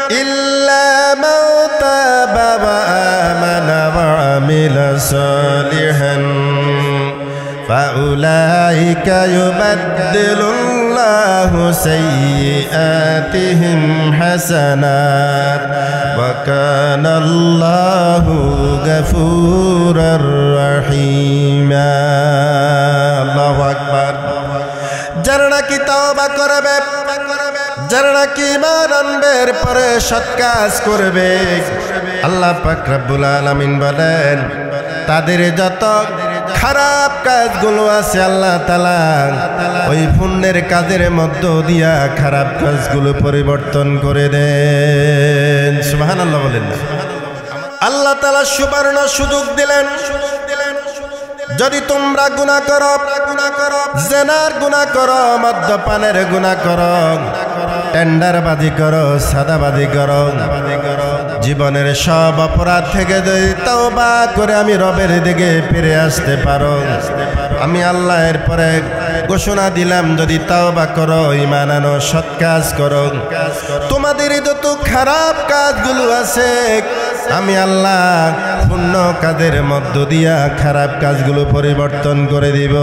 ইল্লা মান তাবা ওয়া আমানা ওয়া আমিলা সালিহান ফাউলাইকা ইউবাদদিলুল্লাহু সাইয়্যাতিহিম হাসানাত ওয়া কানাল্লাহু গফুরার রহিমা। আল্লাহু আকবার। যারা নাকি তওবা করবে, যারা নাকি ঈমান আনবে, পরে সৎ কাজ করবে, আল্লাহ পাক রব্বুল আলামিন বলেন তাদের যত খারাপ কাজগুলো আছে আল্লাহ তাআলা ওই পুণ্যের কাজের মধ্য দিয়া খারাপ কাজগুলো পরিবর্তন করে দেন। সুবহানাল্লাহ বলেন না? আল্লাহ তাআলা সুবর্ণ সুযোগ দিলেন, যদি তোমরা গুনাহ করো, জিনার গুনাহ করো, মদ্যপানের গুনাহ করো, টেন্ডারবাজি করো, সাদাবাজি করো, জীবনের সব অপরাধ থেকে যদি তওবা করে আমি রবের দিকে ফিরে আসতে পারো, আমি আল্লাহ এরপরে ঘোষণা দিলাম যদি তওবা করো, ঈমান আনো, সৎ কাজ করো, তোমাদের যত খারাপ কাজগুলো আছে আমি আল্লাহ পুণ্য কাজের মধ্য দিয়া খারাপ কাজগুলো পরিবর্তন করে দিব।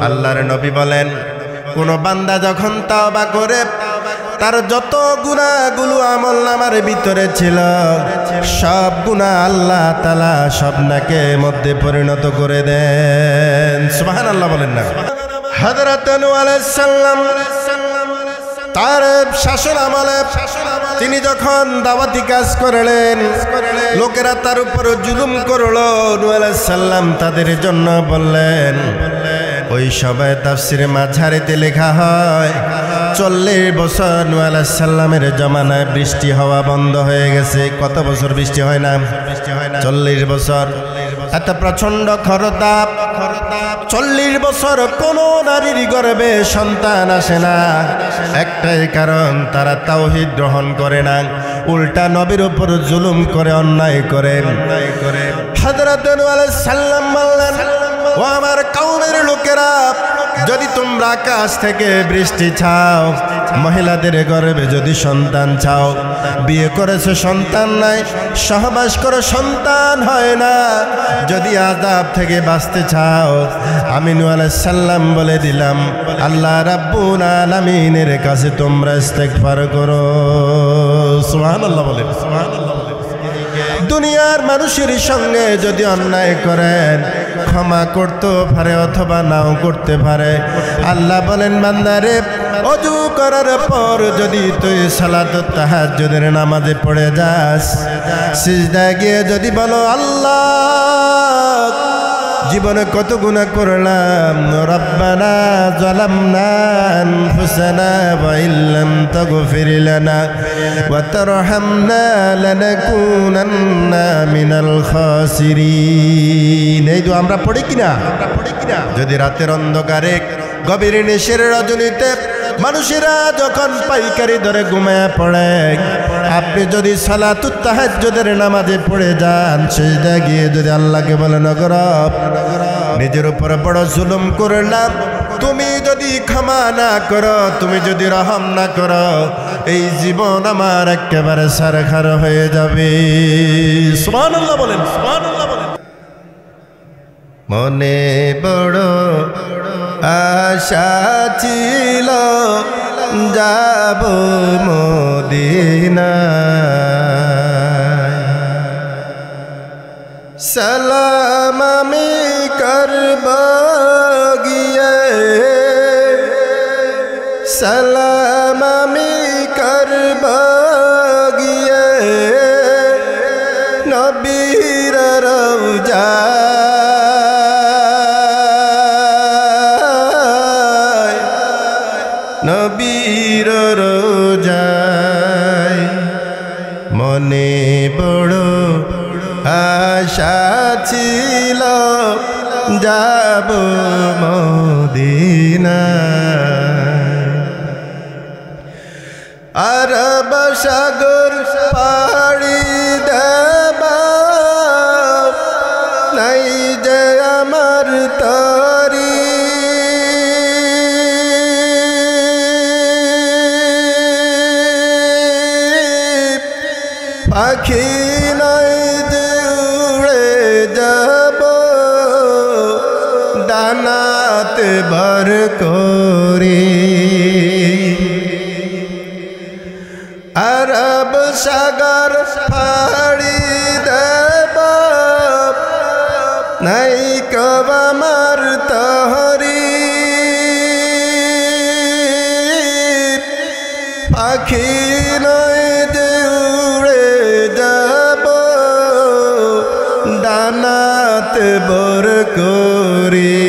আল্লাহর নবী বলেন কোন বান্দা যখন তওবা করে তার যত গুনাহগুলো আমলনামার ভিতরে ছিল সব গুনাহ আল্লাহ তাআলা সব নেকের মধ্যে পরিণত করে দেন। সুবহানাল্লাহ বলেন না? হযরত নূহ আলাইহিস সালাম তার শাসন আমলে তিনি যখন দাওয়াতি কাজ করলেন, লোকেরা তার উপর জুলুম করলো, নূহ আলাইহিস সালাম তাদের জন্য বললেন, ওই সময় তাফসিরে মাঝারিতে লেখা হয় 40 বছর নূহ আলাইহিস সালামের জমানায় বৃষ্টি হওয়া বন্ধ হয়ে গেছে। কত বছর বৃষ্টি হয় না? 40 বছর। এত প্রচন্ড খরতাপ, 40 বছর কোন নারীর গর্ভে সন্তান আসে না। একটাই কারণ, তারা তাওহীদ গ্রহণ করে না, উল্টা নবীর উপর জুলুম করে, অন্যায় করে। হযরত নূহ আলাইহিস সালাম বললেন, ও আমার কওমের লোকেরা, যদি তোমরা আকাশ থেকে বৃষ্টি চাও, মহিলাদের গর্ভে যদি সন্তান চাও, বিয়ে করেছে সন্তান নাই, সহবাস করে সন্তান হয় না, যদি আযাব থেকে বাঁচতে চাও, আমি নূহ আলাইহিস সালাম বলে দিলাম আল্লাহ রাব্বুল আলামিনের কাছে তোমরা ইস্তেগফার করো। সুবহানাল্লাহ বলেন? সুবহানাল্লাহ বলেন? দুনিয়ার মানুষের সঙ্গে যদি অন্যায় করেন ক্ষমা করতে পারে অথবা নাও করতে পারে। আল্লাহ বলেন বান্দারে, ওযু করার পর যদি তুই সালাতুত তাহাজ্জুদের নামাজে পড়ে যাস, সিজদায় গিয়ে যদি বলো আল্লাহ জীবনে কত গুনাহ করলাম, রব্বানা যালামনা আনফুসানা ওয়া ইল্লাম তাগফির লানা ওয়া তারহামনা লানাকুনান্না মিনাল খাসিরিন, এই দোয়া আমরা পড়ি কিনা? যদি রাতের অন্ধকারে গভীর নিশির রজনীতে মানুষেরা যখন পাইকারি ধরে ঘুমায় পড়ে, আপনি যদি সালাতুত তাহাজ্জুদের নামাজে পড়ে যান, সিজদায় গিয়ে যদি আল্লাহকে বলেন, রব নিজের উপর বড় জুলুম করলাম, তুমি যদি ক্ষমা না করো, তুমি যদি রহম না করো, এই জীবন আমার একেবারে সারখার হয়ে যাবে। সুবহানাল্লাহ বলেন? সুবহানাল্লাহ বলেন? মনে বড় আশা ছিল যাব মদিনায়, সালাম আমি করব গিয়ে, সালাম আমি করব গিয়ে নবীর রওজা, নবীর রোজায়। মনে বড় আশা ছিল যাব মদিনায়, আরব সাগর পাড়ি দেব নাই যে আমার তরি, পাখি নয় যে উড়ে যাব ডানাতে ভর করে আরব সাগর ফাড়ি দেব নাই কবমার তহরি পাখি নয় যে উড়ে যাব ডানাতে ভর করে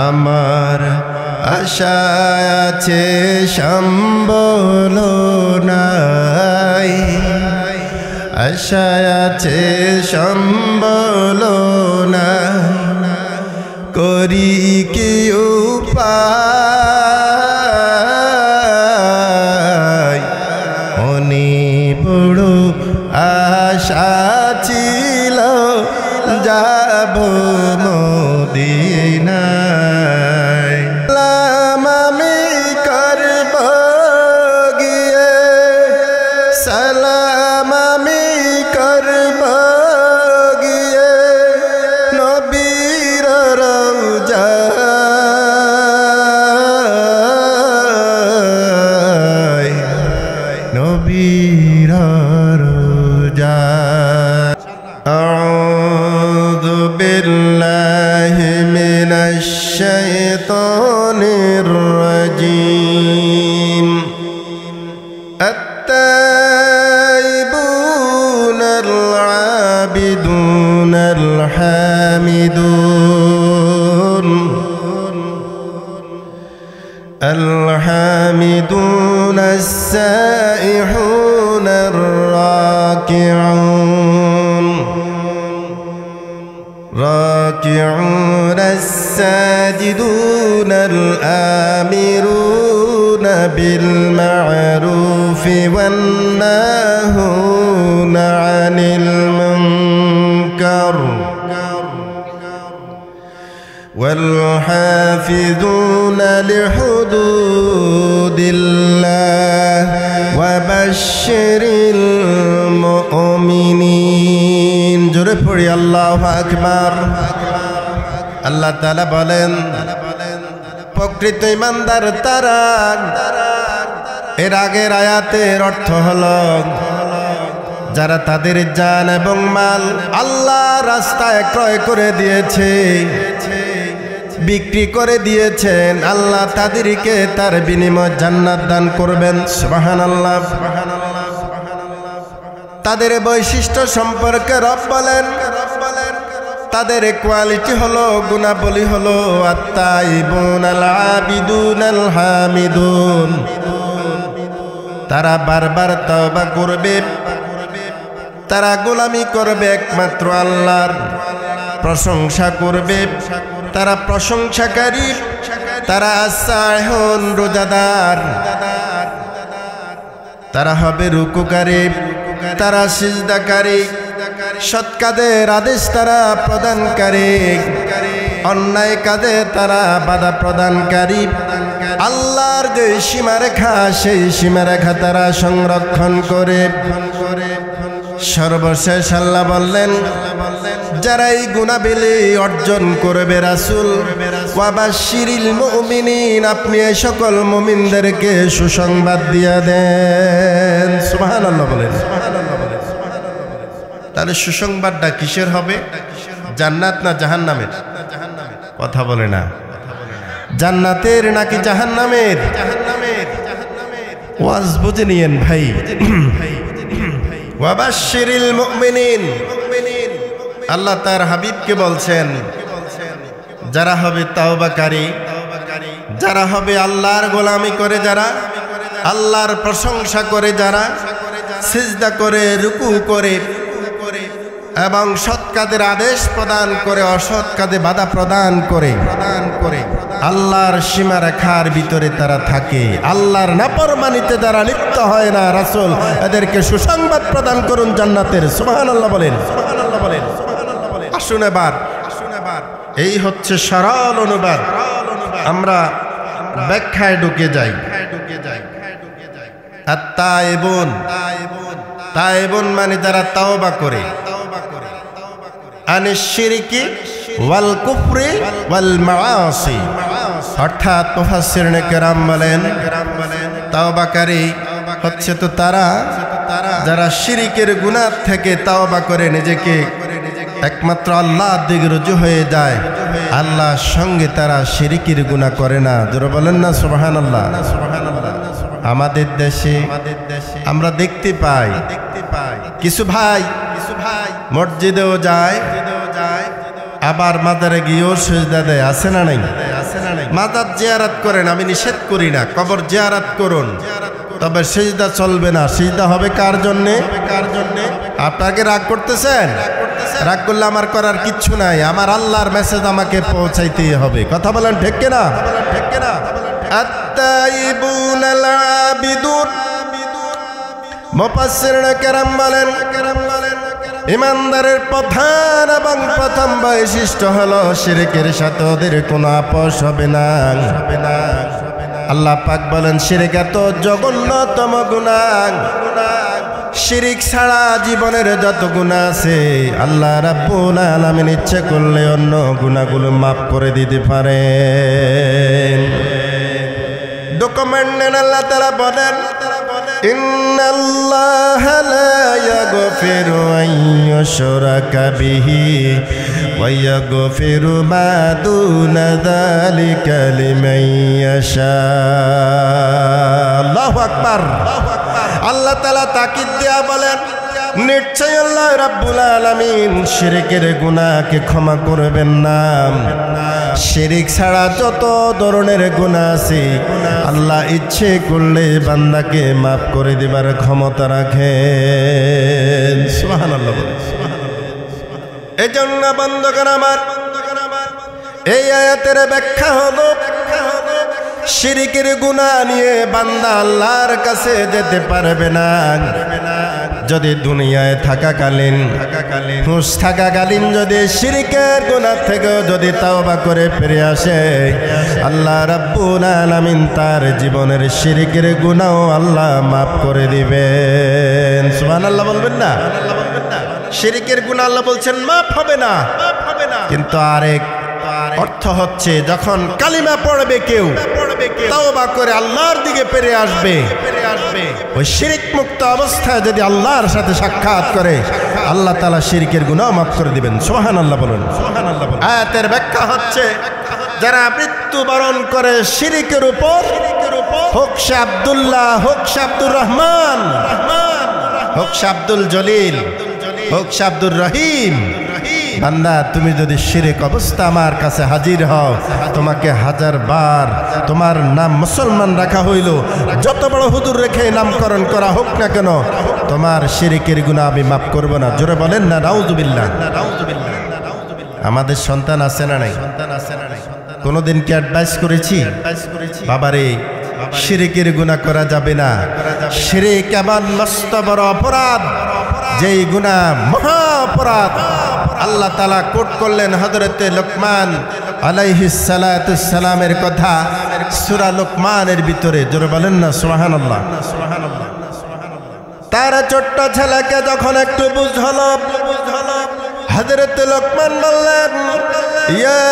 আমার আশা আছে সম্বল নাই আশা আছে সম্বল নাই করি কি উপায় মনে বড় আশা ছিল যাব মদিনায় আমি করব গিয়ে সালাম আমি করব গিয়ে নবীর রওজায় নবীর রওজায় আউযু বিল্লাহি মিনাশ শাইতানির রাজীম التائبون العابدون الحامدون السائحون الراكعون الساجدون الآمرون بالمعروف والناهون عن المنكر والحافظون لحدود الله وبشر المؤمنين জোরে পড়ি আল্লাহু আকবার আল্লাহ তাআলা বলেন প্রকৃত ঈমানদার তারা এর আগের আয়াতের অর্থ হলো যারা তাদের জান এবং মাল আল্লাহর রাস্তায় ক্রয় করে দিয়েছে বিক্রি করে দিয়েছেন আল্লাহ তাদেরকে তার বিনিময়ে জান্নাত দান করবেন সুবহানাল্লাহ তাদের বৈশিষ্ট্য সম্পর্কে রব বলেন তাদের কোয়ালিটি হলো গুণাবলী হলো আত-তাইবুন আল-আবিদুন আল-হামিদুন তারা বারবার তওবা করবে তারা গোলামি করবে একমাত্র আল্লাহর প্রশংসা করবে তারা প্রশংসাকারী তারা সাইহুন রোজাদার তারা হবে রুকুকারী তারা সিজদাকারী সৎ কাজের আদেশ তারা প্রদানকারী অন্যায় কাজে তারা বাধা প্রদানকারী আল্লাহর যে সীমারেখা সেই সীমারেখা তারা সংরক্ষণ করে সর্বশেষ আল্লাহ বললেন যারা এই গুণাবলী অর্জন করবে রাসূল ওয়াবাশশিরিল মুমিনিন আপনি এই সকল মুমিনদেরকে সুসংবাদ দিয়ে দেন সুবহানাল্লাহ বলেন তাহলে সুসংবাদটা কিসের হবে জান্নাত না জাহান্নামের কথা বলে না জান্নাতের নাকি জাহান্নামের ওয়াজ বুঝে নিয়েন ভাই ওয়াবাশশিরিল মুমিনিন আল্লাহ তার হাবিবকে বলছেন যারা হবে তাওবাকারী যারা হবে আল্লাহর গোলামি করে যারা আল্লাহর প্রশংসা করে যারা সিজদা করে রুকু করে এবং সৎ কাজের আদেশ প্রদান করে অসৎ কাজে বাধা প্রদান করে আল্লাহর সীমারেখার ভিতরে তারা থাকে আল্লাহর নাফরমানিতে যারা লিপ্ত হয় না রাসূল এদেরকে সুসংবাদ প্রদান করুন জান্নাতের সুবহানাল্লাহ বলেন আসুন এবার এই হচ্ছে সরল অনুবাদ আমরা ব্যাখ্যায় ঢুকে যাই আত-তাইবুন, তাইবুন মানে যারা তাওবা করে, আনিশ শিরকি ওয়াল কুফরি ওয়াল মাআসি। অর্থাৎ মুফাসসিরিনে কেরাম বলেন তাওবাকারী হচ্ছে তো তারা যারা শিরকের গুনাহ থেকে তাওবা করে নিজেকে একমাত্র আল্লাহর দিকে রুজু হয়ে যায়, আল্লাহর সঙ্গে তারা শিরকের গুনাহ করে না। জোরে বলেন না সুবহানাল্লাহ। আমাদের দেশে আমরা দেখতে পাই কিছু ভাই মসজিদেও যায়, আবার মাজারে গিয়েও সিজদা দেয়। আছে না নাই? মাজার জিয়ারত করেন, আমি নিষেধ করি না, কবর জিয়ারত করুন, তবে সিজদা চলবে না। সিজদা হবে কার জন্যে? আপনাকে রাগ করতেছেন? রাগ করলে আমার করার কিচ্ছু নাই, আমার আল্লাহর মেসেজ আমাকে পৌঁছাইতেই হবে। কথা বলেন ঠিক কিনা? আত-তাইবুন আল-আবিদুন। মুফাসসিরিনে কেরাম বলেন ইমানদারের প্রধান এবং প্রথম বৈশিষ্ট্য হলো শিরকের সাথে ওদের কোনো আপোষ হবে না। আল্লাহ পাক বলেন শিরক এত জঘন্যতম গুনাহ, শিরক ছাড়া জীবনের যত গুনাহ আছে আল্লাহ রাব্বুল আলামিন ইচ্ছে করলে অন্য গুনাহগুলো মাফ করে দিতে পারেন। ডকুমেন্ট নেন, আল্লাহ তাআলা বলেন ইন্নাল্লাহা লা ইয়াগফিরু আন ইউশরাকা বিহি ওয়া ইয়াগফিরু মা দুনা যালিকা লিমান ইয়াশা। আল্লাহু আকবার। আল্লাহ তাআলা তাকিদ দিয়া বলেন নিশ্চয় আল্লাহ রাব্বুল আলামিন শিরকের গুনাহকে ক্ষমা করবেন না। শিরক ছাড়া যত ধরনের গুনাহ আছে আল্লাহ ইচ্ছে করলে বান্দাকে মাফ করে দিবার ক্ষমতা রাখেন। সুবহানাল্লাহ। এজন্য বন্ধুগণ আমার, এই আয়াতের ব্যাখ্যা হলো শিরকের গুনাহ নিয়ে বান্দা আল্লাহর কাছে যেতে পারবে না যদি দুনিয়ায় থাকাকালীন হুঁশ থাকাকালীন যদি শিরকের গুনাহ থেকে যদি তাওবা করে ফিরে আসে, আল্লাহ রাব্বুল আলামিন তার জীবনের শিরকের গুনাহ আল্লাহ মাফ করে দিবেন। সুবহানাল্লাহ বলবেন না? শিরকের গুনাহ আল্লাহ বলছেন মাফ হবে না, কিন্তু আরেক অর্থ হচ্ছে যখন কালিমা পড়বে কেউ, তাওবা করে আল্লাহর দিকে ফিরে আসবে, ওই শিরক মুক্ত অবস্থায় যদি আল্লাহর সাথে সাক্ষাৎ করে আল্লাহ তাআলা শিরকের গুনাহ মাফ করে দিবেন। সুবহানাল্লাহ বলুন। আয়াতের ব্যাখ্যা হচ্ছে যারা মৃত্যুবরণ করে শিরকের উপর, হোক সে আব্দুল্লাহ, হোক সে আব্দুর রহমান, হোক সে আব্দুল জলিল, হোক সে আব্দুর রহিম, বান্দা তুমি যদি শিরক অবস্থা আমার কাছে হাজির হও, তোমাকে হাজার বার তোমার নাম মুসলমান রাখা হইল, যত বড় হুজুর রেখে নামকরণ করা হোক না কেন, তোমার শিরকের গুনাহ আমি মাফ করব না। জোরে বলেন না নাউযুবিল্লাহ। আমাদের সন্তান আছে না নাই? কোনোদিন কি অ্যাডভাইস করেছি বাবারে শিরকের গুনাহ করা যাবে না? শিরক এমন মস্ত বড় অপরাধ, যেই গুনাহ মহা অপরাধ। আল্লাহ তাআলা কোট করলেন হযরতে লোকমান আলাইহিস সালাতুস সালামের কথা সূরা লোকমানের ভিতরে। জোরে বলেন না সুবহানাল্লাহ। তার ছোট্ট ছেলেকে যখন একটু বুঝ হলো, হযরতে লোকমান বললেন ইয়া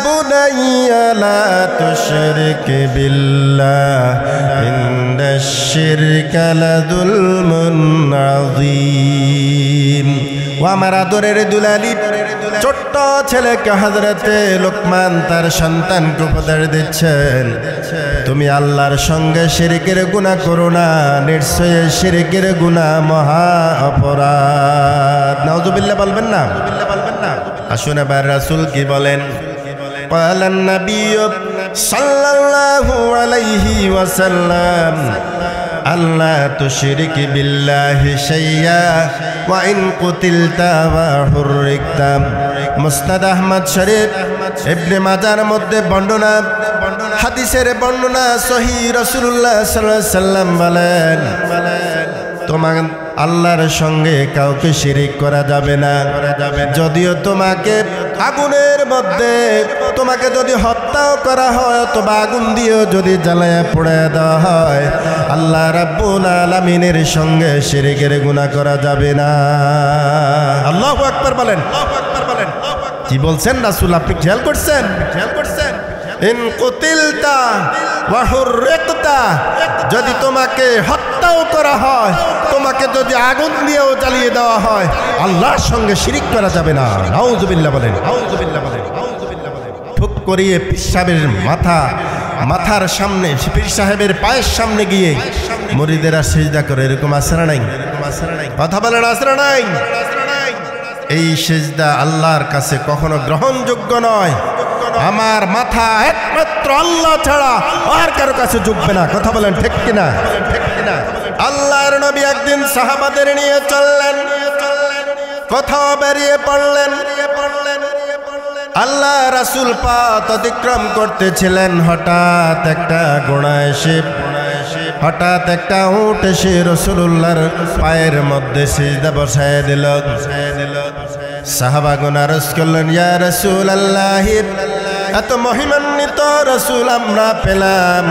বুনাইয়া লা তুশরিক বিল্লাহ ইন্নাশ শিরকা লাযুলমুন আযীম। ও আমার আদরের দুলালি ছোট্ট ছেলেকে হযরতে লোকমান তার সন্তানকে উপদেশ দিচ্ছেন, তুমি আল্লাহর সঙ্গে শিরকের গুনাহ করো না, নিশ্চয়ই শিরকের গুনাহ মহা অপরাধ। নাউযুবিল্লাহ বলবেন না? আসুন এবার রাসূল কি বলেন? قال النبي صلى الله عليه وسلم ألا تشرك بالله شيئا وإن قتلت وحرقت। মুসনাদ আহমদ শরীফ ইবনে মাজার মধ্যে বর্ণনা, হাদিসের বর্ণনা সহিহ। রাসূলুল্লাহ সাল্লাল্লাহু আলাইহি সাল্লাম বলেন তোমার আল্লাহর সঙ্গে কাউকে শিরিক করা যাবে না, যদিও তোমাকে আগুনের মধ্যে তোমাকে যদি হত্যাও করা হয় অথবা আগুন দিয়েও যদি জ্বালায়া পোড়া দেওয়া হয়, আল্লাহ রাব্বুল আলামিনের সঙ্গে শিরকের গুনাহ করা যাবে না। আল্লাহু আকবার বলেন। কি বলছেন রাসূল, আপনি খেয়াল করছেন? ইন কুতিলতা ওয়া হুররিকতা, যদি তোমাকে হত্যাও করা হয়, তোমাকে যদি আগুন দিয়েও জ্বালিয়ে দেওয়া হয়, আল্লাহর সঙ্গে শিরিক করা যাবে না। নাউযুবিল্লাহ বলেন। ঠুক করিয়ে পীর সাহেবের মাথার সামনে, পীর সাহেবের পায়ের সামনে গিয়ে মুরিদেরা সিজদা করে, এরকম আছে না নাই? কথা বলেন, আছে না নাই? এই সিজদা আল্লাহর কাছে কখনো গ্রহণযোগ্য নয়। আমার মাথা একমাত্র আল্লাহ ছাড়া আর কারো কাছে ঝুঁকবে না। কথা বলেন ঠিক কিনা? আল্লাহর নবী একদিন সাহাবাদের নিয়ে চললেন, কোথাও বেরিয়ে পড়লেন। আল্লাহ রাসূল পথ অতিক্রম করতেছিলেন, হঠাৎ একটা ঘোড়া এসে, হঠাৎ একটা উট এসে রাসূলুল্লাহর পায়ের মধ্যে সিজদা বসায় দিল। সাহাবাগণ আরজ করলেন, ইয়া রাসূলুল্লাহ, এত মহিমান্বিত রাসূল আমরা পেলাম,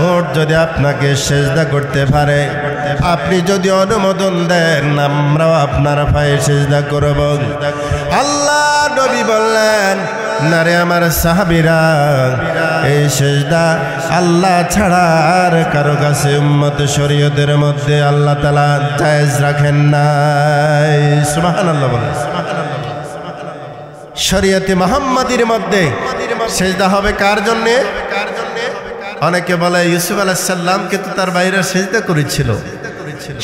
উট যদি আপনাকে সিজদা করতে পারে, আপনি যদি অনুমোদন দেন, আমরাও আপনার পায়ে সিজদা করব। আল্লাহ নবী বললেন, না রে আমার সাহাবীরা, এই সিজদা আল্লাহ ছাড়া আর কারো কাছে উম্মত শরীয়তের মধ্যে আল্লাহ তাআলা জায়েজ রাখেন নাই। সুবহানাল্লাহ বলেন। শরীয়তে মুহাম্মাদির মধ্যে সিজদা হবে কার জন্য? অনেকে বলে ইউসুফ আলাইহিস সালামকে তো তার ভাইরা সিজদা করেছিল,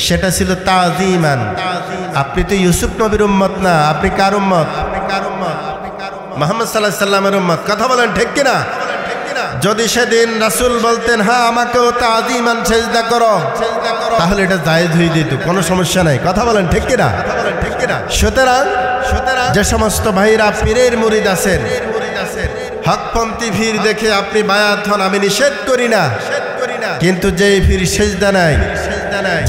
সেটা ছিল তাযীমান। আপনি তো ইউসুফ নবীর উম্মত না, আপনি কার উম্মত? মুহাম্মদ সাল্লাল্লাহু আলাইহি সাল্লামের উম্মত। কথা বলেন ঠিক কিনা? যদি সেদিন রাসূল বলতেন, হ্যাঁ আমাকেও তাযীমান সিজদা করো, তাহলে এটা জায়েজ হয়ে যেত, কোনো সমস্যা নাই। কথা বলেন ঠিক কিনা? সুতরাং যে সমস্ত ভাইরা পীরের মুরিদ আছেন, হকপন্থী পীর দেখে আপনি বায়াত হন, আমি নিষেধ করি না, কিন্তু যেই পীর সিজদা নাই,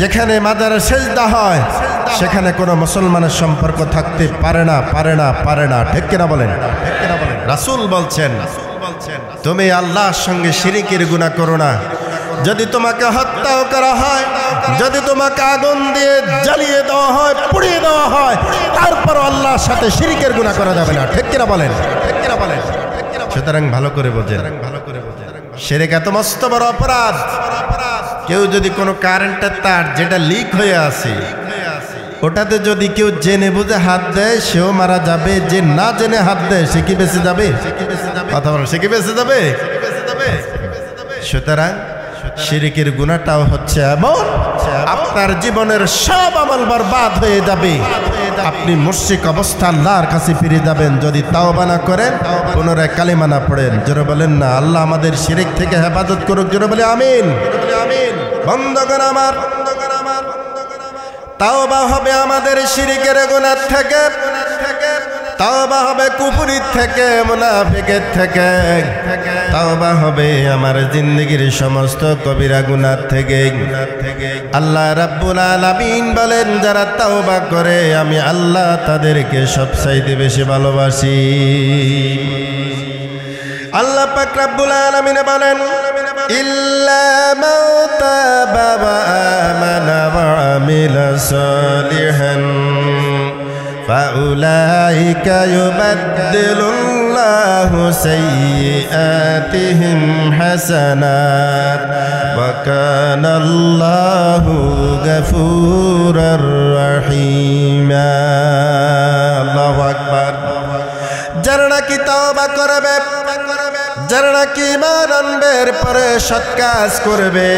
যেখানে মাজারে সিজদা হয়, সেখানে কোনো মুসলমানের সম্পর্ক থাকতে পারে না। ঠিক কিনা বলেন? রাসূল বলছেন, তুমি আল্লাহর সঙ্গে শিরকের গুনাহ করো না। যদি তোমাকে হত্যাও করা হয়, যদি তোমাকে আগুন দিয়ে জ্বালিয়ে দেওয়া হয়, পুড়িয়ে দেওয়া হয়, তারপর আল্লাহর সাথে শিরকের গুনাহ করা যাবে না। ঠিক কিনা বলেন? সুতরাং ভালো করে বোঝেন, শিরক এত মস্ত বড় অপরাধ। কেউ যদি কোনো কারেন্টের তার যেটা লিক হয়ে আছে, ওটাতে যদি কেউ জেনে বুঝে হাত দেয়, সেও মারা যাবে। যে না জেনে হাত দেয়, সে কি বেঁচে যাবে? কথা বলেন, সে কি বেঁচে যাবে? সুতরাং শিরকের গুনাহটাও হচ্ছে এমন, আপনার জীবনের সব আমল বরবাদ হয়ে যাবে। আপনি মুশরিক অবস্থা আল্লাহর কাছে ফিরে যাবেন যদি তাওবা না করেন, পুনরায় কালিমা না পড়েন। জোরে বলেন না, আল্লাহ আমাদের শিরক থেকে হেফাজত করুক। জোরে বলে আমিন। বন্ধুগণ আমার, তাওবা হবে আমাদের শিরকের গুনাহ থেকে, তাওবা হবে কুফরির থেকে, মুনাফিকের থেকে, তাওবা হবে আমার জিন্দেগির সমস্ত কবিরা গুনাহ থেকে। আল্লাহ রাব্বুল আলামিন বলেন, যারা তাওবা করে আমি আল্লাহ তাদেরকে সবচাইতে বেশি ভালোবাসি। আল্লাহ পাক রাব্বুল আলামিন বলেন, ইল্লা মান তাবা ওয়া আমানা ওয়া আমিলা সালিহান فَأُولَٰئِكَ يُبَدِّلُ اللَّهُ سَيِّئَاتِهِمْ حَسَنَاتٍ وَكَانَ اللَّهُ غَفُورًا رَّحِيمًا। আল্লাহু আকবার। যারা নাকি তাওবা করবে, যারা নাকি ঈমান আনবে, এরপরে সৎ কাজ করবে,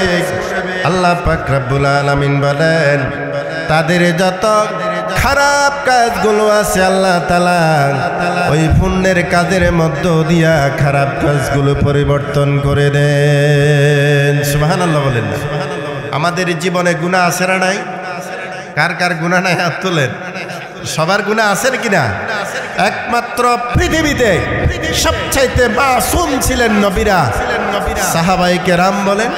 আল্লাহ পাক রব্বুল আলামিন বলেন, তাদের যত খারাপ কাজগুলো আছে আল্লাহ তাআলা ওই পুণ্যের কাজের মধ্য দিয়া খারাপ কাজগুলো পরিবর্তন করে দেন। সুবহানাল্লাহ বলেন না? আমাদের জীবনে গুনাহ আছে না নাই? কার কার গুনাহ নাই হাত তোলেন। সবার গুনাহ আছে কিনা? একমাত্র পৃথিবীতে সবচাইতে মাসুম ছিলেন নবীরা। সাহাবায়ে কেরাম বলেন,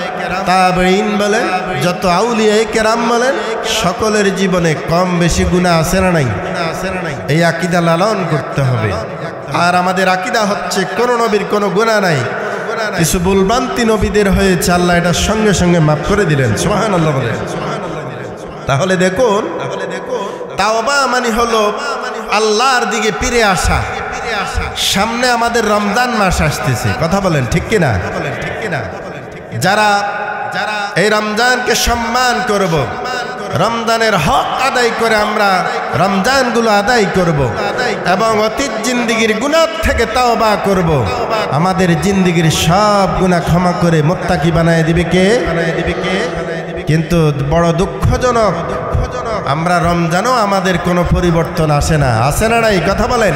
তাবেঈন বলেন, যত আউলিয়ায়ে কেরাম বলেন, সকলের জীবনে কম বেশি গুনাহ আছে না নাই? এই আকীদা লালন করতে হবে। আর আমাদের আকীদা হচ্ছে কোন নবীর কোনো গুনাহ নাই, কিছু ভুলভ্রান্তি নবীদের হয়েছে, আল্লাহ এটা সঙ্গে সঙ্গে মাফ করে দিলেন। সুবহানাল্লাহ বলেন। তাহলে দেখুন, তাওবা মানে হলো আল্লাহর দিকে ফিরে আসা। সামনে আমাদের রমজান মাস আসতেছে, কথা বলেন ঠিক কিনা? যারা এই রমজানকে সম্মান করব, রমজানের হক আদায় করে আমরা রমজানগুলো আদায় করব এবং অতীত জিন্দিগির গুনাহ থেকে তাওবা করব, আমাদের জিন্দিগির সব গুনাহ ক্ষমা করে মুত্তাকি বানায় দিবে কে? কিন্তু বড় দুঃখজনক, আমরা রমজানও আমাদের কোনো পরিবর্তন আসে না। আসে না নাই? কথা বলেন।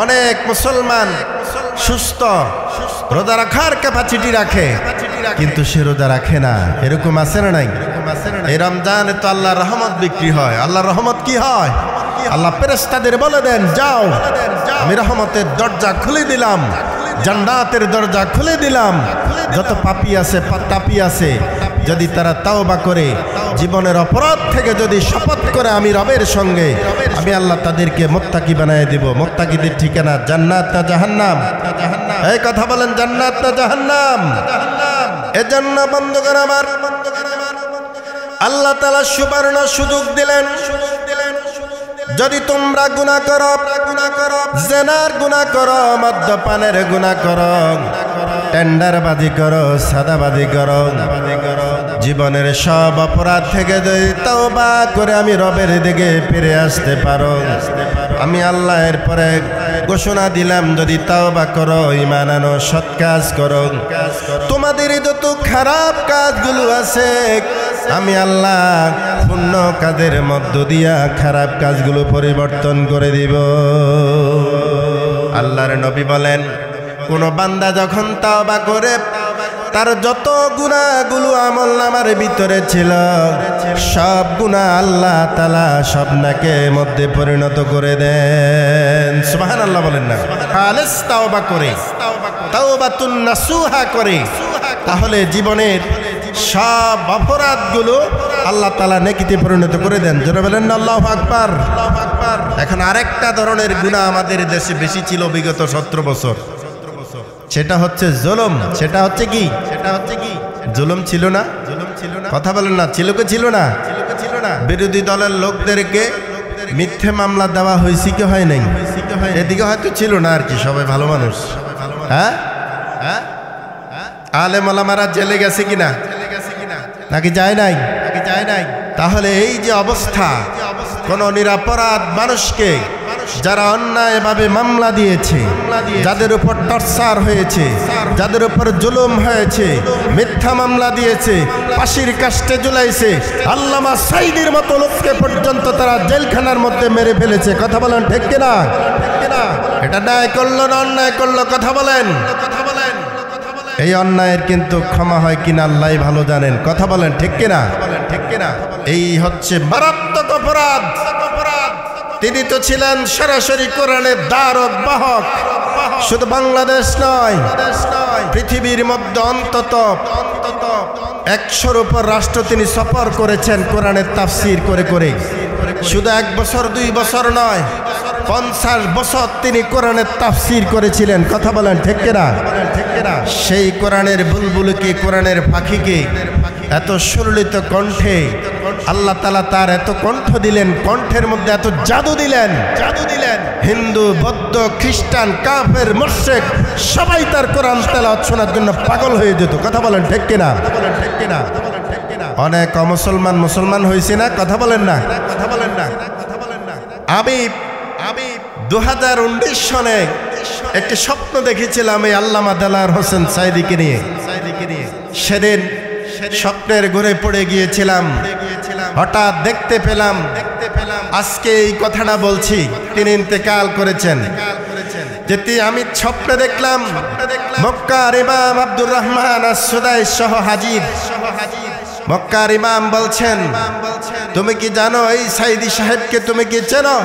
অনেক মুসলমান সুস্থ, রোজা রাখার ক্যাপাসিটি রাখে, কিন্তু সে রোজা রাখে না। এরকম আছে না নাই? এই রমজানে তো আল্লাহর রহমত বিক্রি হয়। আল্লাহর রহমত কি হয়? আল্লাহ ফেরেশতাদের বলে দেন, যাও আমি রহমতের দরজা খুলে দিলাম, জান্নাতের দরজা খুলে দিলাম। যত পাপী আছে, তাপী আছে, যদি তারা তাওবা করে জীবনের অপরাধ থেকে যদি শপথ করে আমি রবের সঙ্গে, আমি আল্লাহ তাদেরকে মুত্তাকি বানায় দেব। মুত্তাকিদের ঠিকানা জান্নাত না জাহান্নাম? এই কথা বলেন, জান্নাত না জাহান্নাম? এজন্য বন্ধুগণ আমার, আল্লাহ তাআলা সুবর্ণ সুযোগ দিলেন, যদি তোমরা গুনাহ করো, জিনার গুনাহ করো, মদ্যপানের গুনাহ করো, টেন্ডারবাজি করো, সাদাবাজি করো, জীবনের সব অপরাধ থেকে যদি তাওবা করে আমি রবের দিকে ফিরে আসতে পারো, আমি আল্লাহ এরপরে ঘোষণা দিলাম, যদি তাওবা করো, ঈমান আনো, সৎ কাজ করো, তোমাদের যত খারাপ কাজগুলো আছে আমি আল্লাহ পুণ্য কাজের মধ্য দিয়া খারাপ কাজগুলো পরিবর্তন করে দিব। আল্লাহর নবী বলেন, কোন বান্দা যখন তাওবা করে তার যত গুনাহগুলো আমলনামার ভিতরে ছিল সব গুনাহ আল্লাহ তাআলা সব নেকের মধ্যে পরিণত করে দেন। সুবহানাল্লাহ বলেন না? খালেস তাওবা করে, তাওবাতুন নাসুহা করে, তাহলে জীবনের সব অপরাধগুলো আল্লাহ তাআলা নেকিতে পরিণত করে দেন। জোরে বলেন না আল্লাহু আকবার। এখন আরেকটা ধরনের গুনাহ আমাদের দেশে বেশি ছিল বিগত 17 বছর, সেটা হচ্ছে জুলুম। সেটা হচ্ছে কি? জুলুম ছিল না? কথা বলেন না, ছিল কি ছিল না? বিরোধী দলের লোকদেরকে মিথ্যে মামলা দেওয়া হয়েছে কি হয় নাই? এদিকে হয়তো ছিল না আর কি, সবাই ভালো মানুষ। হ্যাঁ, আলেম ওলামারা জেলে গেছে কিনা? নাকি যায় নাই? তাহলে এই যে অবস্থা, কোন নিরপরাধ মানুষকে যারা অন্যায়ভাবে মামলা দিয়েছে, যাদের উপর টর্চার হয়েছে, যাদের উপর জুলুম হয়েছে, মিথ্যা মামলা দিয়েছে, ফাঁসির কাস্টে ঝুলাইছে, আল্লামা সাঈদীর মতো লোককে পর্যন্ত তারা জেলখানার মধ্যে মেরে ফেলেছে। কথা বলেন ঠিক কিনা? এটা ন্যায় করলো না অন্যায় করলো? কথা বলেন। এই অন্যায়ের কিন্তু ক্ষমা হয় কিনা আল্লাহই ভালো জানেন। কথা বলেন ঠিক কিনা? এই হচ্ছে মারাত্মক অপরাধ। তিনি তো ছিলেন সরাসরি কোরআনের দ্বারক বাহক। শুধু বাংলাদেশ নয়, পৃথিবীর মধ্যে অন্তত 100-র উপর রাষ্ট্র তিনি সফর করেছেন কোরআনের তাফসীর করে করে। শুধু 1 বছর 2 বছর নয়, 50 বছর তিনি কোরআনের তাফসীর করেছিলেন। কথা বলেন ঠিক কিনা? সেই কোরআনের বুলবুলকে, কোরআনের পাখিকে এত সুললিত কণ্ঠে আল্লাহ তাআলা তার এত কণ্ঠ দিলেন, কণ্ঠের মধ্যে এত জাদু দিলেন। হিন্দু, বৌদ্ধ, খ্রিস্টান, কাফের, মুশরিক সবাই তার কোরআন তেলাওয়াত শোনার জন্য পাগল হয়ে যেত। কথা বলেন ঠিক কিনা? অনেক মুসলমান হয়েছে না? কথা বলেন না? আমি 2019 সনে একটি স্বপ্ন দেখেছিলাম এই আল্লামা দেলাওয়ার হোসেন সাঈদীকে নিয়ে। সেদিন স্বপ্নের ঘুরে পড়ে গিয়েছিলাম, হঠাৎ দেখতে পেলাম আজকে এই কথাটা বলছি, তিনি ইন্তেকাল করেছেন। যেটি আমি স্বপ্নে দেখলাম মক্কার ইমাম আব্দুর রহমান আস-সুদাইস সহ হাজির। মক্কার ইমাম বলছেন, তুমি কি জানো এই সাঈদী সাহেবকে? তুমি কি চেনো?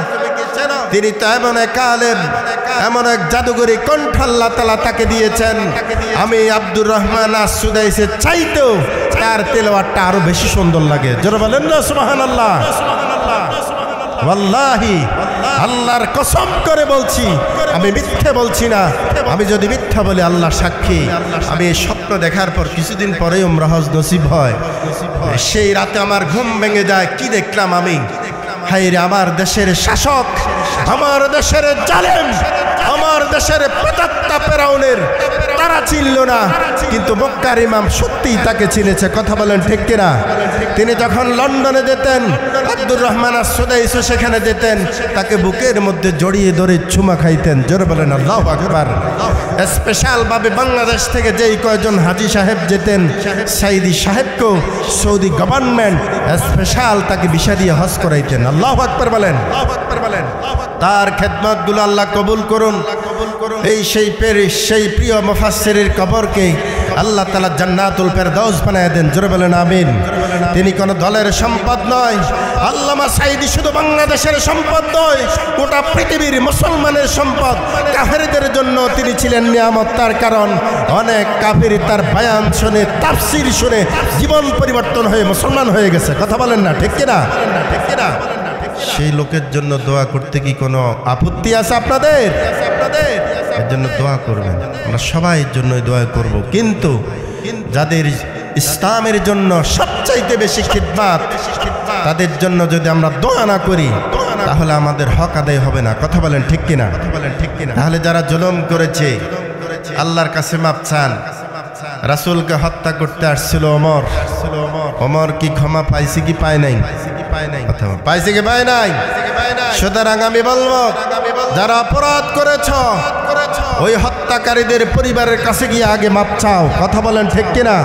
তিনি তো এমন এক আলেম, এমন এক জাদুগরি কণ্ঠ আল্লাহ তাআলা তাকে দিয়েছেন, আমি আব্দুর রহমান আস-সুদাইসের চাইতেও তার তেলাওয়াতটা আরো বেশি সুন্দর লাগে। জোরে বলেন না সুবহানাল্লাহ। ওয়াল্লাহি আল্লাহর কসম করে বলছি, আমি মিথ্যে বলছি না। আমি যদি মিথ্যা বলি আল্লাহ সাক্ষী, আমি এই স্বপ্ন দেখার পর কিছুদিন পরেই উমরা হজ নসিব হয়। সেই রাতে আমার ঘুম ভেঙে যায়। কি দেখলাম আমি? হায়রে, আমার দেশের শাসক, আমার দেশের জালেম, আমার দেশের প্রেতাত্মা ফেরাউনের তারা চিনল না, কিন্তু মক্কার ইমাম সত্যিই তাকে চিনেছে। কথা বলেন ঠিক কিনা? তিনি যখন লন্ডনে যেতেন, আব্দুর রহমান আস-সুদাইস সেখানে যেতেন, তাকে বুকের মধ্যে জড়িয়ে ধরে চুমা খাইতেন। জোরে বলেন আল্লাহু আকবার। স্পেশাল ভাবে বাংলাদেশ থেকে যেই কয়জন হাজী সাহেব যেতেন, সাইদি সাহেবকেও সৌদি গভর্নমেন্ট স্পেশাল তাকে ভিসা দিয়ে হজ করাইতেন। আল্লাহু আকবার বলেন। তার খেদমতগুলো আল্লাহ কবুল করুন। এই সেই প্রিয় মুফাসসিরের কবরকে আল্লাহ তাআলা জান্নাতুল ফেরদাউস বানায় দেন। জোরে বলেন আমিন। তিনি কোনো দলের সম্পদ নয়। আল্লামা সাঈদী শুধু বাংলাদেশের সম্পদ নয়, গোটা পৃথিবীর মুসলমানের সম্পদ। কাফেরদের জন্য তিনি ছিলেন নিয়ামত। তার কারণ অনেক কাফির তার বয়ান শুনে, তাফসীর শুনে জীবন পরিবর্তন হয়ে মুসলমান হয়ে গেছে। কথা বলেন না ঠিক কিনা? সেই লোকের জন্য দোয়া করতে কি কোনো আপত্তি আছে আপনাদের? এর জন্য দোয়া করবেন। আমরা সবাই জন্য দোয়া করব, কিন্তু যাদের ইসলামের জন্য সবচাইতে বেশি খিদমত, তাদের জন্য যদি আমরা দোয়া না করি তাহলে আমাদের হক আদায় হবে না। কথা বলেন ঠিক কিনা? তাহলে যারা জুলুম করেছে আল্লাহর কাছে মাপ চান। রাসূলকে হত্যা করতে আসছিল ওমর, ওমর কি ক্ষমা পাইছে কি পায় নাই? পাইছে কি পায় নাই? সুতরাং আমি বলবো, যারা অপরাধ করেছ ওই হত্যাকারীদের পরিবারের কাছে গিয়ে আগে মাপ চাও। কথা বলেন ঠিক কিনা?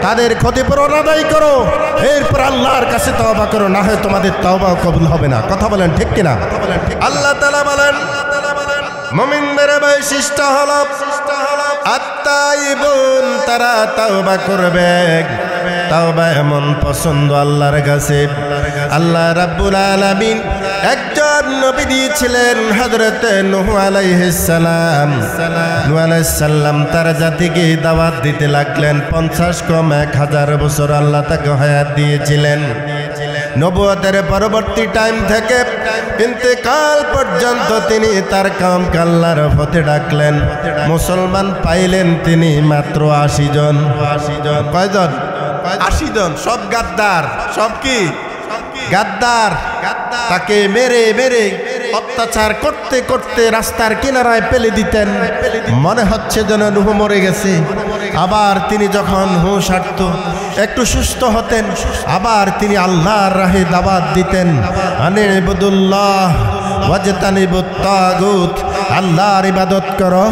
তাদের ক্ষতিপূরণ আদায় করো, এরপর আল্লাহর কাছে তওবা করো, না হয় তোমাদের তওবা কবুল হবে না। কথা বলেন ঠিক কিনা? আল্লাহ তাআলা বলেন, মুমিনদের বৈশিষ্ট্য হলো আত-তাইবুন, তারা তওবা করবে। তওবা এমন পছন্দ আল্লাহর কাছে। আল্লাহ রাব্বুল আলামিন একজন নবী দিয়েছিলেন, হযরত নূহ আলাইহিস সালাম। নূহ আলাইহিস সালাম তার জাতিকে দাওয়াত দিতে লাগলেন। 50 কম 1000 বছর আল্লাহ তাকে হায়াত দিয়েছিলেন। নবুয়তের পরবর্তী টাইম থেকে ইন্তেকাল পর্যন্ত তিনি তার কওমকে আল্লাহর পথে ডাকলেন। মুসলমান পাইলেন তিনি মাত্র 80 জন। কয়জন? 80 জন। সব গাদ্দার। সব কি? গাদ্দার। তাকে মেরে মেরে অত্যাচার করতে করতে রাস্তার কিনারায় ফেলে দিতেন। মনে হচ্ছে যেন নূহ মরে গেছে। আবার তিনি যখন হুঁশ হাঁটত, একটু সুস্থ হতেন, আবার তিনি আল্লাহর রাহে দাওয়াত দিতেন। আনিবুদুল্লাহ ওয়াজতানিবুত তাগুত, আল্লাহর ইবাদত করো,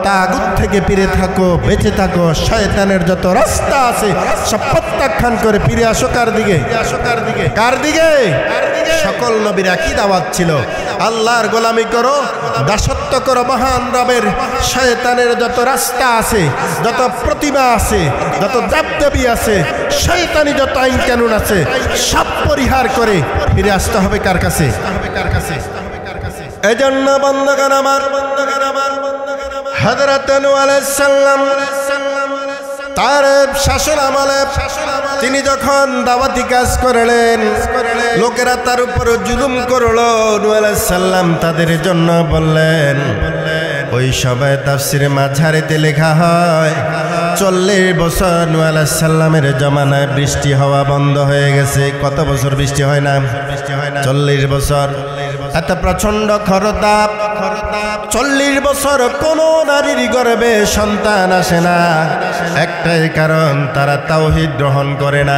তাগুত থেকে ফিরে থাকো, বেঁচে থাকো। শয়তানের যত রাস্তা আছে সব প্রত্যাখ্যান করে ফিরে আসো কার দিকে? কার দিকে? সকল নবীর একই দাওয়াত ছিল, আল্লাহর গোলামি করো, দাসত্ব করো মহান রবের। শয়তানের যত রাস্তা আছে, যত প্রতিমা আছে, যত দেবদেবী আছে, শয়তানি যত আইন কানুন আছে, সব পরিহার করে ফিরে আসতে হবে কার কাছে? এজন্য বন্ধুগণ আমার, হযরত নূহ আলাইহিস সালাম তার শাসন আমলে তিনি যখন দাওয়াতি কাজ করলেন, লোকেরা তার উপর জুলুম করলো। নূহ আলাইহিস সালাম তাদের জন্য বললেন, ওই সময় তাফসিরে মাঝারিতে লেখা হয় 40 বছর নূহ আলাইহিস সালামের জমানায় বৃষ্টি হওয়া বন্ধ হয়ে গেছে। কত বছর বৃষ্টি হয় না? 40 বছর। এত প্রচন্ড খরতাপ, 40 বছর কোনো নারীর গর্ভে সন্তান আসে না। একটাই কারণ, তারা তাওহীদ গ্রহণ করে না,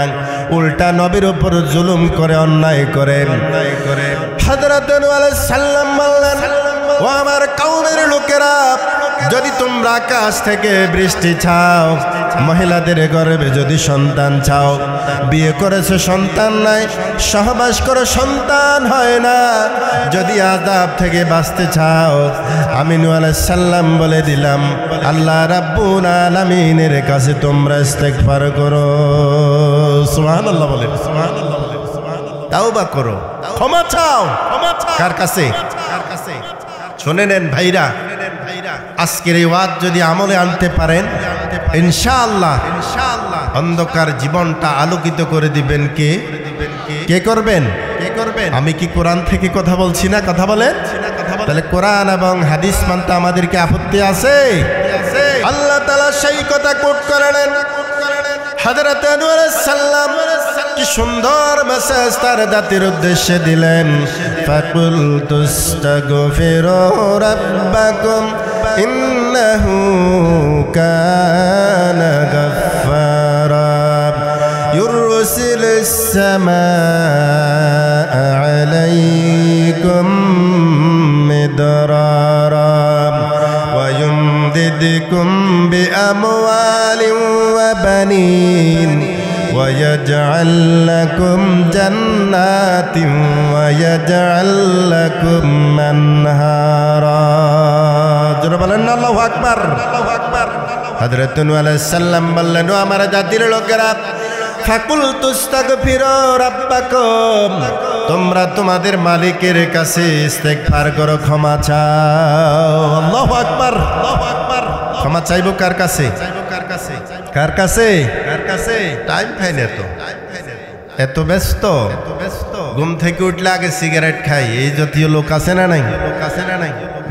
উল্টা নবীর উপর জুলুম করে, অন্যায় করে। হযরত নূহ আলাইহিস সালাম বললেন, ও আমার কওমের লোকেরা, যদি তোমরা আকাশ থেকে বৃষ্টি চাও, মহিলাদের গর্ভে যদি সন্তান চাও, বিয়ে করেছে সন্তান নাই, সহবাস করে সন্তান হয় না, যদি আযাব থেকে বাঁচতে চাও, আমি নূহ আলাইহিস সালাম বলে দিলাম, আল্লাহ রাব্বুল আলামিনের কাছে তোমরা ইস্তেগফার করো। সুবহানাল্লাহ বলেন, সুবহানাল্লাহ বলেন, তাওবা করো, ক্ষমা চাও। কার কাছে? শুনে নেন ভাইরা, আজকের এই ওয়াজ যদি আমলে আনতে পারেন, ইনশাআল্লাহ অন্ধকার জীবনটা আলোকিত করে দিবেন কে? কে করবেন? আমি কি কোরআন থেকে কথা বলছি না? কথা বলেন। তাহলে কোরআন এবং হাদিস মানতে আমাদেরকে আপত্তি আছে? আল্লাহ তাআলা সেই কথা কোট করেন। হযরত নূহ আলাইহিস সালাম কি সুন্দর মেসেজ তার জাতির উদ্দেশ্যে দিলেন। ফাকুল তুস্তাগফিরু রাব্বাকুম ইন্নাহু কানা গাফফারা ইউরসিলুস সামাআ আলাইকুম মিদরারা ওয়া ইউমদিদকুম বিআমওয়ালিন ওয়া বানিন ويجعل لكم جنات ويجعل لكم أنهارا জোরে বলেন না আল্লাহু আকবার। হযরত নূহ আলাইহিস সালাম বললেন, ও আমার জাতির লোকেরা, ফাকুল তুস্তাগফিরু রাব্বাকুম, তোমরা তোমাদের মালিকের কাছে ইস্তেগফার করো, ক্ষমা চাও। আল্লাহু আকবার, আল্লাহু আকবার। ক্ষমা চাইবো কার কাছে? কার কাছে? টাইম পাই না তো, এত ব্যস্ত। ঘুম থেকে উঠলে আগে সিগারেট খাই, এই জাতীয় লোক আছে না নাই?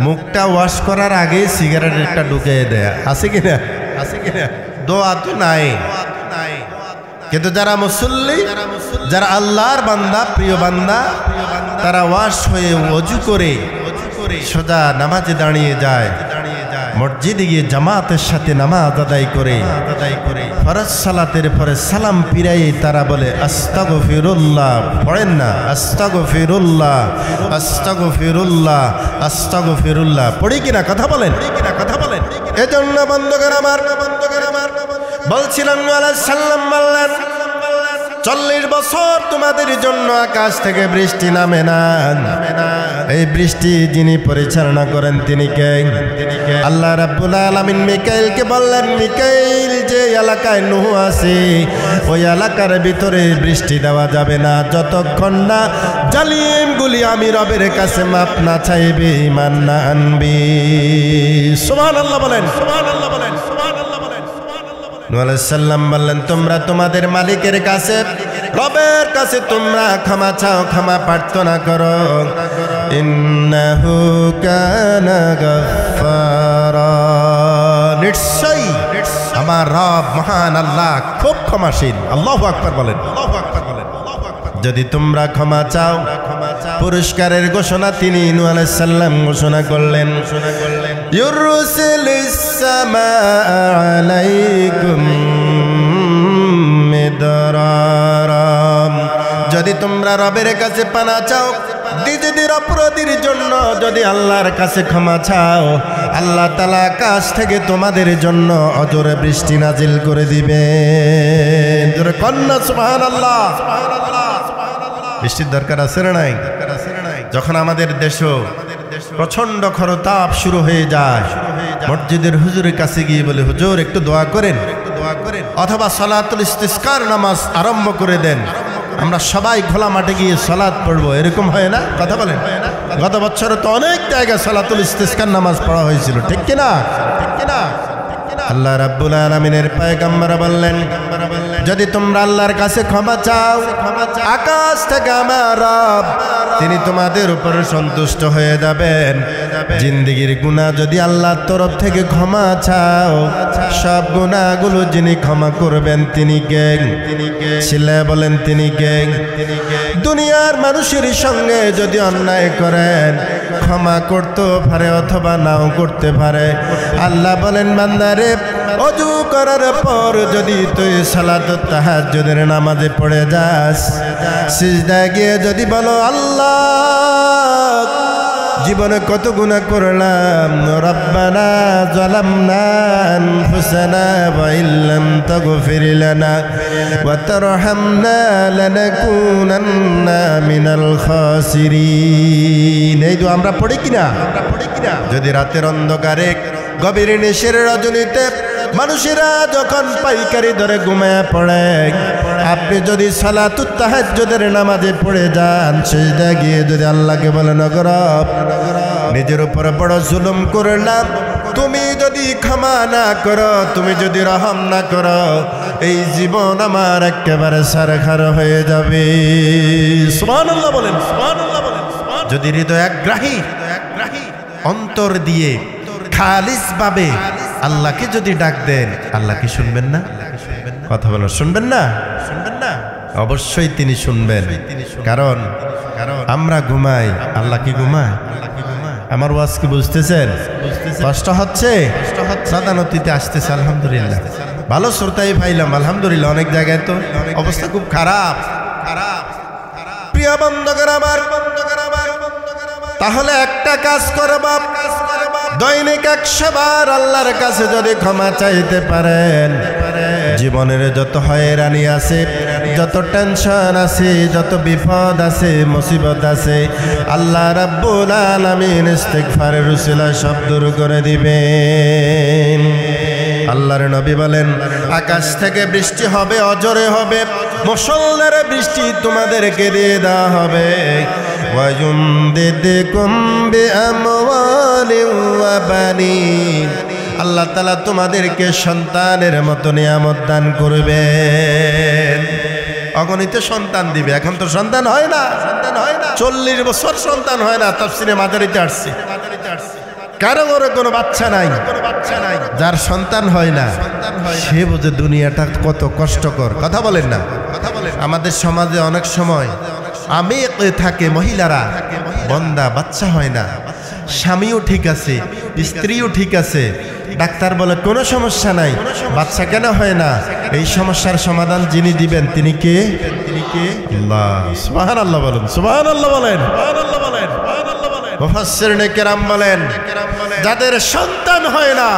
মুখটা ওয়াশ করার আগে সিগারেট একটা ঢুকে দেয়, আছে কিনা? দোয়া তো নাই। কিন্তু যারা মুসল্লি, যারা আল্লাহর বান্দা, প্রিয় বান্দা, তারা ওয়াশ হয়ে ওযু করে সোজা নামাজে দাঁড়িয়ে যায়, মসজিদে গিয়ে জামাতের সাথে নামাজ আদায় করে ফরজ সালাতের পরে সালাম ফিরাই তারা বলে আস্তাগফিরুল্লাহ। পড়েন না আস্তাগফিরুল্লাহ, আস্তাগফিরুল্লাহ, আস্তাগফিরুল্লাহ। পড়ি কিনা? কথা বলেন। এজন্য বন্ধুগণ আমার, বলছিলাম আলাইহিস সালাম বললেন, 40 বছর তোমাদের জন্য আকাশ থেকে বৃষ্টি নামে না। এই বৃষ্টি যিনি পরিচালনা করেন তিনি কে? আল্লাহ রাব্বুল আলামিন মিকাইলকে বললেন, মিকাইল যে এলাকায় নূহ আছে ওই এলাকার ভিতরে বৃষ্টি দেওয়া যাবে না যতক্ষণ না জালিমগুলি আমি রবের কাছে মাপ না চাইবে, ঈমান না আনবি। সুবহানাল্লাহ বলেন, সুবহানাল্লাহ বলেন। নূহ আলাইহিস সালাম বললেন, তোমরা তোমাদের মালিকের কাছে, রবের কাছে তোমরা ক্ষমা চাও, ক্ষমা প্রার্থনা করো। ইন্নাহু কানা গাফফারা, নিশ্চয়ই আমার রব মহান আল্লাহ খুব ক্ষমাশীল। আল্লাহু আকবার বলেন। যদি তোমরা ক্ষমা চাও, পুরস্কারের ঘোষণা তিনি নূহ আলাইহিস সালাম ঘোষণা করলেন। ইউরসিলিস সামাআ আলাইকুম মিদরারা, যদি তোমরা রবের কাছে পানা চাও, নিজেদের অপরাধীর জন্য যদি আল্লাহর কাছে ক্ষমা চাও, আল্লাহ তাআলা আকাশ থেকে তোমাদের জন্য অজরে বৃষ্টি নাজিল করে দিবেন। জোরে কন্যা সুবহানাল্লাহ। বৃষ্টির দরকার আছে না নাই? যখন আমাদের দেশে প্রচন্ড খরতাপ শুরু হয়ে যায়, মসজিদের হুজুরের কাছে গিয়ে বলে, হুজুর একটু দোয়া করেন, অথবা সালাতুল ইস্তিসকার নামাজ আরম্ভ করে দেন, আমরা সবাই খোলা মাঠে গিয়ে সালাত পড়বো। এরকম হয় না? কথা বলেন। গত বছরে তো অনেক জায়গায় সালাতুল ইস্তিসকার নামাজ পড়া হয়েছিল, ঠিক কিনা? আল্লাহ রাব্বুল আলামিনের পয়গম্বর বললেন, যদি তোমরা আল্লাহর কাছে ক্ষমা চাও, আকাশ থেকে আমার রব তিনি তোমাদের উপরে সন্তুষ্ট হয়ে যাবেন। জিন্দেগির গুনাহ যদি আল্লাহর তরফ থেকে ক্ষমা চাও, সব গুনাহগুলো যিনি ক্ষমা করবেন তিনি কে? ছিলে বলেন তিনি কে? দুনিয়ার মানুষের সঙ্গে যদি অন্যায় করেন, ক্ষমা করতে পারে অথবা নাও করতে পারে। আল্লাহ বলেন, বান্দারে ওযু করার পর যদি তুই সালাতুত তাহাজ্জুদের নামাজে পড়ে যাস, সিজদায় গিয়ে যদি বলো, আল্লাহ জীবনে কত গুনাহ করলাম, রব্বানা যালামনা আনফুসানা ওয়া ইল্লাম তাগফির লানা ওয়া তারহামনা লানাকুনান্না মিনাল খাসিরিন। এই দোয়া আমরা পড়ি কিনা? যদি রাতের অন্ধকারে গভীর নিশির রজনীতে মানুষেরা যখন পাইকারি ধরে ঘুমায় পড়ে, আপনি যদি সালাতুত তাহাজ্জুদের নামাজে পড়ে যান, সিজদা গিয়ে যদি আল্লাহকে বলেন, রব নিজের উপর বড় জুলুম করলাম, তুমি যদি ক্ষমা না করো, তুমি যদি রহম না করো, এই জীবন আমার একেবারে সারখার হয়ে যাবে। সুবহানাল্লাহ বলেন, সুবহানাল্লাহ বলেন। যদি হৃদয়াগ্রাহী অন্তর দিয়ে খালিস ভাবে আল্লাহকে যদি ডাক দেন, আল্লাহ কি শুনবেন না? কথা বলো, শুনবেন না? শুনবেন না? অবশ্যই তিনি শুনবেন। কারণ আমরা ঘুমাই, আল্লাহ কি ঘুমায়? আমার ওয়াজ কি বুঝতেছেন? কষ্ট হচ্ছে? সাদানতিতে আসতেছে, আলহামদুলিল্লাহ। ভালো শ্রোতাই পাইলাম, আলহামদুলিল্লাহ। অনেক জায়গায় তো অবস্থা খুব খারাপ। প্রিয় বন্ধুগণ আমার, তাহলে একটা কাজ করব, দৈনিক 100 বার আল্লাহর কাছে যদি ক্ষমা চাইতে পারেন, জীবনের যত হয়রানি আছে, যত টেনশন আছে, যত বিপদ আছে, মুসিবত আছে, আল্লাহ রাব্বুল আলামিন ইস্তিগফারের উসিলায় সব দূর করে দিবেন। আল্লাহর নবী বলেন, আকাশ থেকে বৃষ্টি হবে, অজরে হবে, মুষলধারে বৃষ্টি তোমাদেরকে দিয়ে দেওয়া হবে। ওয়ায়ুমদিদকুম বিআমওয়ালিন ওয়া বানিন, আল্লাহ তাআলা তোমাদেরকে সন্তানের মতো নিয়ামত দান করবেন। অগণিত সন্তান দিবে। এখন তো সন্তান হয় না, 40 বছর সন্তান হয় না। তাফসীরে মাদারিতে আসছে, কারো ঘরে কোনো বাচ্চা নাই। যার সন্তান হয় না সে বোঝে দুনিয়াটা কত কষ্টকর। কথা বলেন না? আমাদের সমাজে অনেক সময় আমি থাকে মহিলারা, বন্দা বাচ্চা হয় না, স্বামীও ঠিক আছে, স্ত্রীও ঠিক আছে, ডাক্তার বলে কোনো সমস্যা নাই, বাচ্চা কেন হয় না? এই সমস্যার সমাধান যিনি দিবেন তিনি কে? আল্লাহ। সুবহানাল্লাহ বলেন, সুবহানাল্লাহ বলেন। মুফাসসিরিনে কেরাম বলেন, যাদের সন্তান হয় না,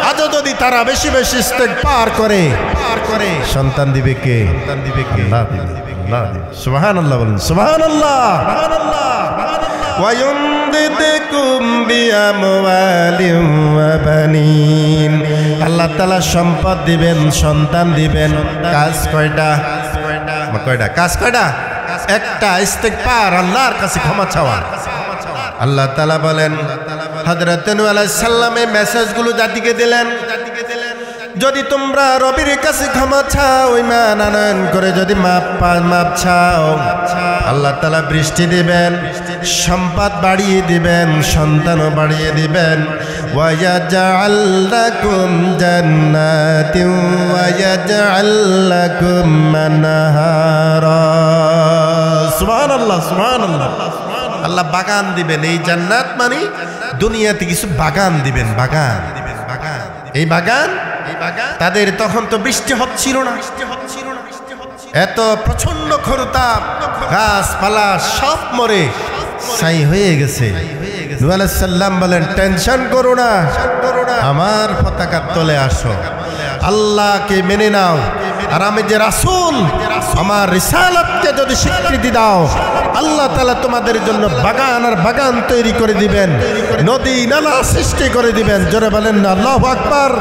আজ যদি তারা বেশি বেশি ইস্তিগফার করে, সন্তান দিবে কে? আল্লাহ দিবে। সুবহানাল্লাহ বলেন, সুবহানাল্লাহ। ওয়ায়ুমদিদকুম বিআমওয়ালিন ওয়া বানিন, আল্লাহ তাআলা সম্পদ দিবেন, সন্তান দিবেন। কাজ কয়টা? কাজ কয়টা? একটা, ইস্তিগফার, আল্লাহর কাছে ক্ষমা চাওয়া। আল্লাহ তাআলা বলেন, হযরত নূহ আলাইহিস সালামের মেসেজগুলো জাতিকে দিলেন, যদি তোমরা রবির কাছে ক্ষমা চাও, ঈমান আনয়ন করে যদি মাপ চাও, আল্লাহ তাআলা বৃষ্টি দিবেন, সম্পদ বাড়িয়ে দিবেন, সন্তানও বাড়িয়ে দিবেন। ওয়া ইয়াজআল লাকুম জান্নাতিন ওয়া ইয়াজআল লাকুম আনহারা। সুবহানাল্লাহ, সুবহানাল্লাহ। আল্লাহ বাগান দিবেন। এই জান্নাত মানে দুনিয়াতে কিছু বাগান দিবেন, বাগান। এই বাগান তাদের তখন তো বৃষ্টি হচ্ছিল না, এত প্রচন্ড খরতাপ, গাছপালা সব মরে ছাই হয়ে গেছে। নূহ আলাইহিস সালাম বলেন, টেনশন করো না, আমার পতাকার তলে আসো, আল্লাহকে মেনে নাও, আর আমি যে রাসূল, আমার রিসালাতকে যদি স্বীকৃতি দাও, আল্লাহ তাআলা তোমাদের জন্য বাগান আর বাগান তৈরি করে দিবেন, নদী নালা সৃষ্টি করে দিবেন। জোরে বলেন না আল্লাহু আকবার।